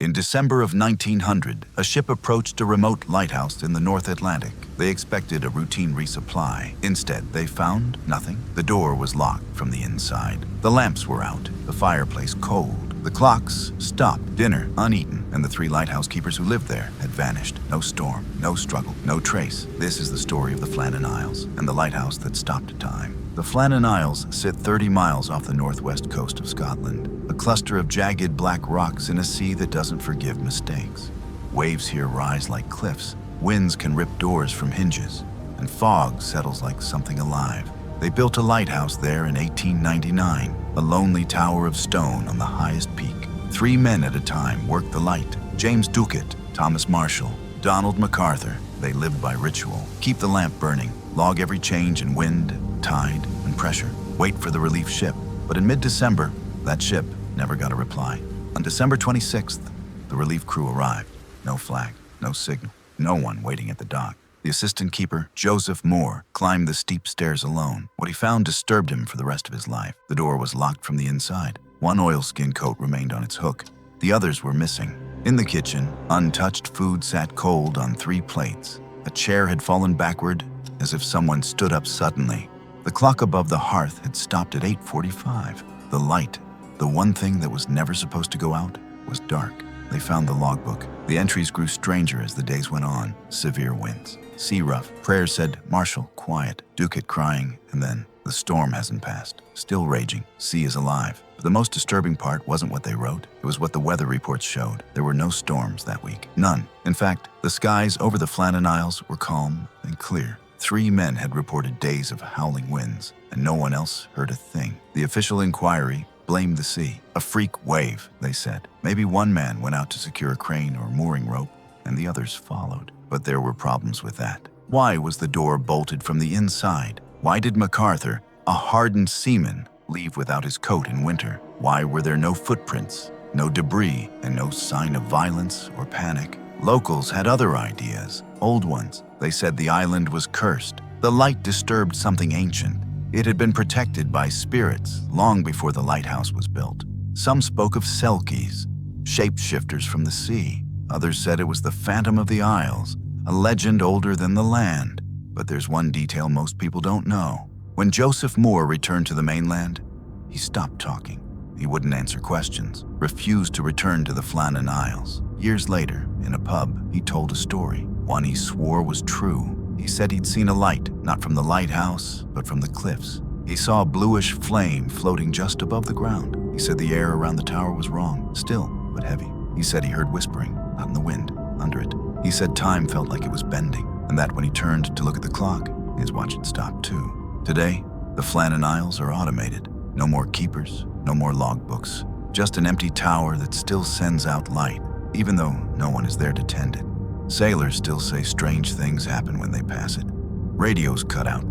In December of 1900, a ship approached a remote lighthouse in the North Atlantic. They expected a routine resupply. Instead, they found nothing. The door was locked from the inside. The lamps were out, the fireplace cold. The clocks stopped, dinner uneaten, and the 3 lighthouse keepers who lived there had vanished. No storm, no struggle, no trace. This is the story of the Flannan Isles and the lighthouse that stopped time. The Flannan Isles sit 30 miles off the northwest coast of Scotland, a cluster of jagged black rocks in a sea that doesn't forgive mistakes. Waves here rise like cliffs, winds can rip doors from hinges, and fog settles like something alive. They built a lighthouse there in 1899, a lonely tower of stone on the highest peak. 3 men at a time worked the light: James Ducat, Thomas Marshall, Donald MacArthur. They lived by ritual: keep the lamp burning, log every change in wind, tide, and pressure, wait for the relief ship. But in mid-December, that ship never got a reply. On December 26th, the relief crew arrived. No flag, no signal, no one waiting at the dock. The assistant keeper, Joseph Moore, climbed the steep stairs alone. What he found disturbed him for the rest of his life. The door was locked from the inside. One oilskin coat remained on its hook. The others were missing. In the kitchen, untouched food sat cold on 3 plates. A chair had fallen backward, as if someone stood up suddenly. The clock above the hearth had stopped at 8:45. The light, the one thing that was never supposed to go out, was dark. They found the logbook. The entries grew stranger as the days went on. Severe winds, sea rough. Prayers said, "Marshall, quiet." Ducat crying, and then, "The storm hasn't passed. Still raging. Sea is alive." But the most disturbing part wasn't what they wrote. It was what the weather reports showed. There were no storms that week. None. In fact, the skies over the Flannan Isles were calm and clear. 3 men had reported days of howling winds, and no one else heard a thing. The official inquiry blamed the sea. A freak wave, they said. Maybe one man went out to secure a crane or mooring rope, and the others followed. But there were problems with that. Why was the door bolted from the inside? Why did MacArthur, a hardened seaman, leave without his coat in winter? Why were there no footprints, no debris, and no sign of violence or panic? Locals had other ideas, old ones. They said the island was cursed. The light disturbed something ancient. It had been protected by spirits long before the lighthouse was built. Some spoke of selkies, shapeshifters from the sea. Others said it was the Phantom of the Isles, a legend older than the land. But there's one detail most people don't know. When Joseph Moore returned to the mainland, he stopped talking. He wouldn't answer questions, refused to return to the Flannan Isles. Years later, in a pub, he told a story, one he swore was true. He said he'd seen a light, not from the lighthouse, but from the cliffs. He saw a bluish flame floating just above the ground. He said the air around the tower was wrong, still, but heavy. He said he heard whispering, not in the wind, under it. He said time felt like it was bending, and that when he turned to look at the clock, his watch had stopped too. Today, the Flannan Isles are automated. No more keepers, no more logbooks, just an empty tower that still sends out light, even though no one is there to tend it. Sailors still say strange things happen when they pass it. Radios cut out,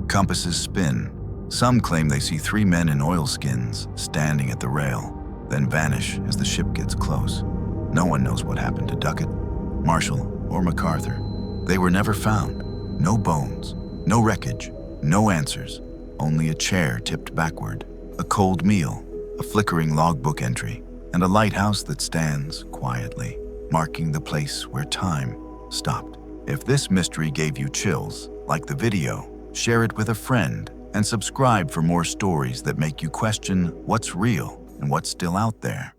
compasses spin. Some claim they see 3 men in oilskins standing at the rail, then vanish as the ship gets close. No one knows what happened to Ducat, Marshall, or MacArthur. They were never found. No bones, no wreckage, no answers, only a chair tipped backward, a cold meal, a flickering logbook entry, and a lighthouse that stands quietly, marking the place where time stopped. If this mystery gave you chills, like the video, share it with a friend, and subscribe for more stories that make you question what's real and what's still out there.